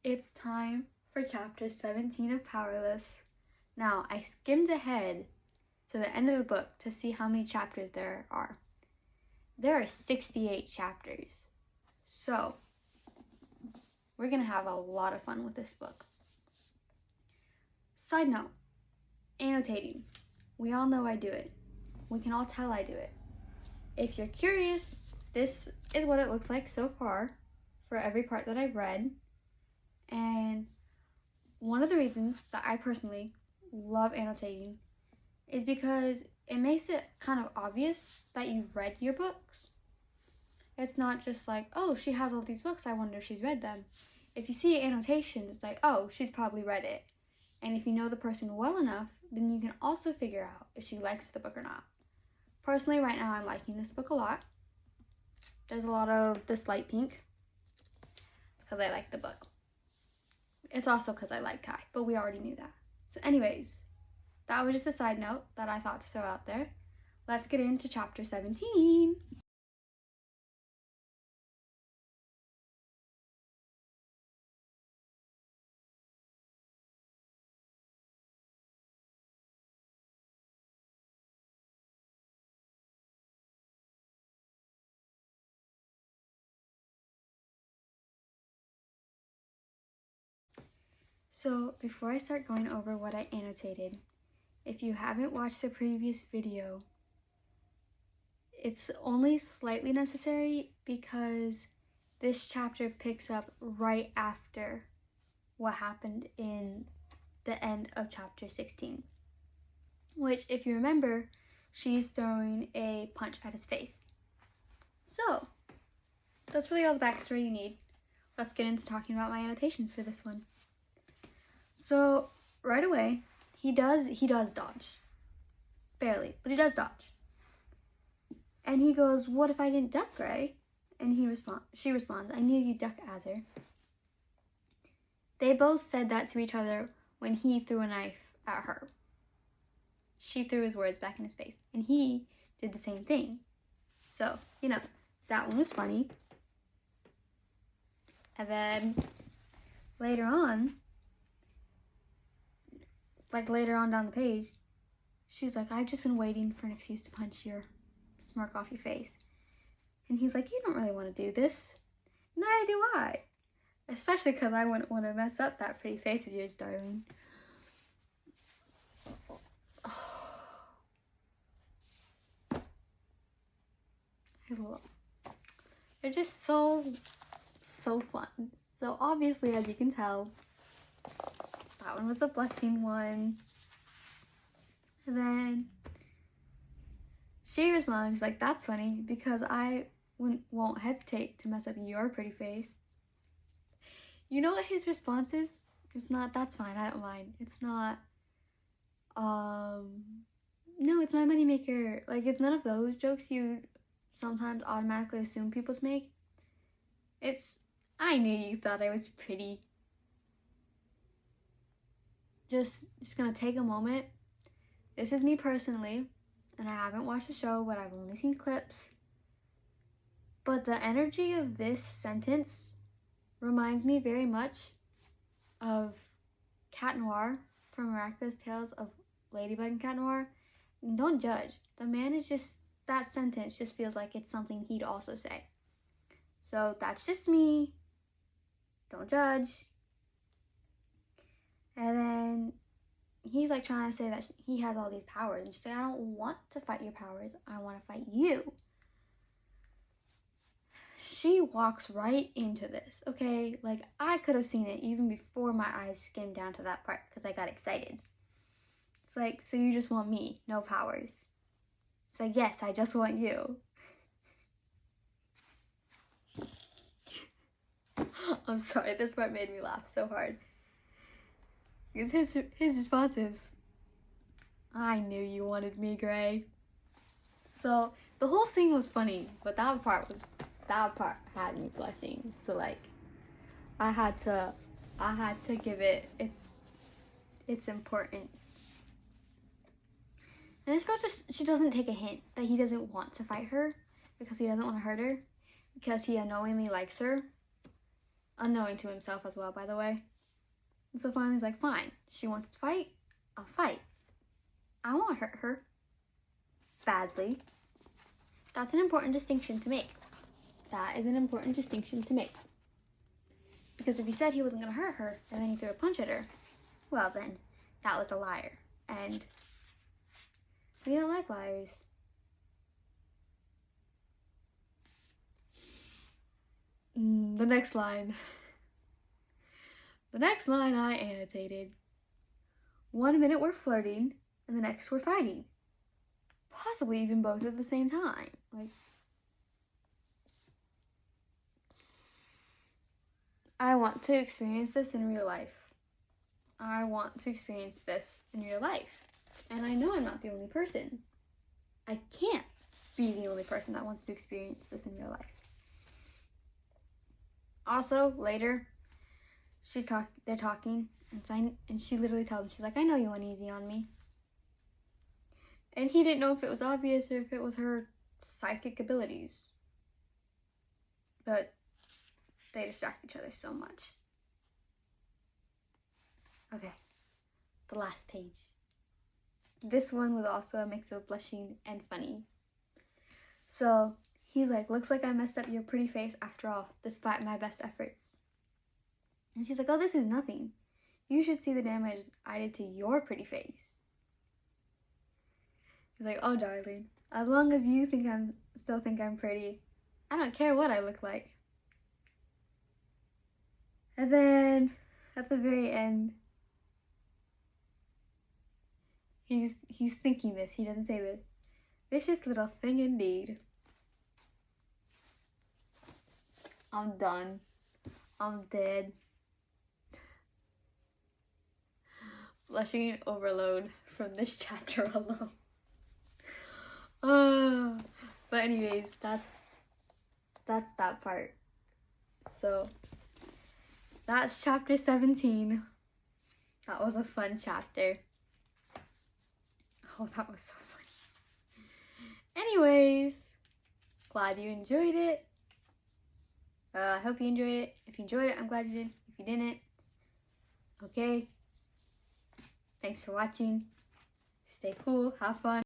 It's time for chapter 17 of Powerless. Now, I skimmed ahead to the end of the book to see how many chapters there are. There are 68 chapters. So, we're going to have a lot of fun with this book. Side note, annotating. We all know I do it. We can all tell I do it. If you're curious, this is what it looks like so far for every part that I've read. And one of the reasons that I personally love annotating is because it makes it kind of obvious that you've read your books. It's not just like, oh, she has all these books, I wonder if she's read them. If you see annotations, it's like, oh, she's probably read it. And if you know the person well enough, then you can also figure out if she likes the book or not. Personally, right now, I'm liking this book a lot. There's a lot of this light pink. It's because I like the book. It's also because I like Kai, but we already knew that. So anyways, that was just a side note that I thought to throw out there. Let's get into chapter 17. So before I start going over what I annotated, if you haven't watched the previous video, it's only slightly necessary because this chapter picks up right after what happened in the end of chapter 16. Which, if you remember, she's throwing a punch at his face. So, that's really all the backstory you need. Let's get into talking about my annotations for this one. So, right away, he does dodge. Barely, but he does dodge. And he goes, what if I didn't duck, Gray? And she responds, I knew you'd duck, Azur. They both said that to each other when he threw a knife at her. She threw his words back in his face, and he did the same thing. So, that one was funny. And then later on down the page, she's like, I've just been waiting for an excuse to punch your smirk off your face. And he's like, you don't really want to do this. Neither do I. Especially because I wouldn't want to mess up that pretty face of yours, darling. They're just so fun. So obviously, as you can tell, that one was a blushing one. And then she responds like, that's funny because I won't hesitate to mess up your pretty face. You know what his response is? It's not, that's fine, I don't mind. It's not, no, it's my moneymaker. Like, it's none of those jokes you sometimes automatically assume people make. It's, I knew you thought I was pretty. Just gonna take a moment. This is me personally, and I haven't watched the show, but I've only seen clips. But the energy of this sentence reminds me very much of Cat Noir from Miraculous Tales of Ladybug and Cat Noir. And don't judge. The man is just, that sentence just feels like it's something he'd also say. So that's just me. Don't judge. And then he's like trying to say that he has all these powers. And she's like, I don't want to fight your powers. I want to fight you. She walks right into this, okay? Like, I could have seen it even before my eyes skimmed down to that part because I got excited. It's like, so you just want me, no powers. It's like, yes, I just want you. I'm sorry, this part made me laugh so hard. Because his response is, I knew you wanted me, Gray. So, the whole scene was funny, but that part had me blushing. So, like, I had to give it its importance. And this girl she doesn't take a hint that he doesn't want to fight her because he doesn't want to hurt her, because he unknowingly likes her. unknowing to himself as well, by the way. And so finally he's like, fine, she wants to fight, I'll fight. I won't hurt her badly. That's an important distinction to make. That is an important distinction to make. Because if he said he wasn't going to hurt her, and then he threw a punch at her, well then, that was a liar. And we don't like liars. The next line. The next line I annotated. 1 minute we're flirting, and the next we're fighting. Possibly even both at the same time. Like, I want to experience this in real life. I want to experience this in real life. And I know I'm not the only person. I can't be the only person that wants to experience this in real life. Also, later, they're talking, and she literally tells him, she's like, I know you went easy on me. And he didn't know if it was obvious or if it was her psychic abilities. But they distract each other so much. Okay, the last page. This one was also a mix of blushing and funny. So he's like, looks like I messed up your pretty face after all, despite my best efforts. And she's like, oh, this is nothing. You should see the damage I did to your pretty face. He's like, oh, darling, as long as you still think I'm pretty, I don't care what I look like. And then, at the very end, he's thinking this. He doesn't say this. Vicious little thing indeed. I'm done. I'm dead. Blushing overload from this chapter alone. But anyways, that's that part. So that's chapter 17. That was a fun chapter. Oh, that was so funny. Anyways, glad you enjoyed it. I hope you enjoyed it. If you enjoyed it, I'm glad you did. If you didn't, okay. Thanks for watching. Stay cool, have fun.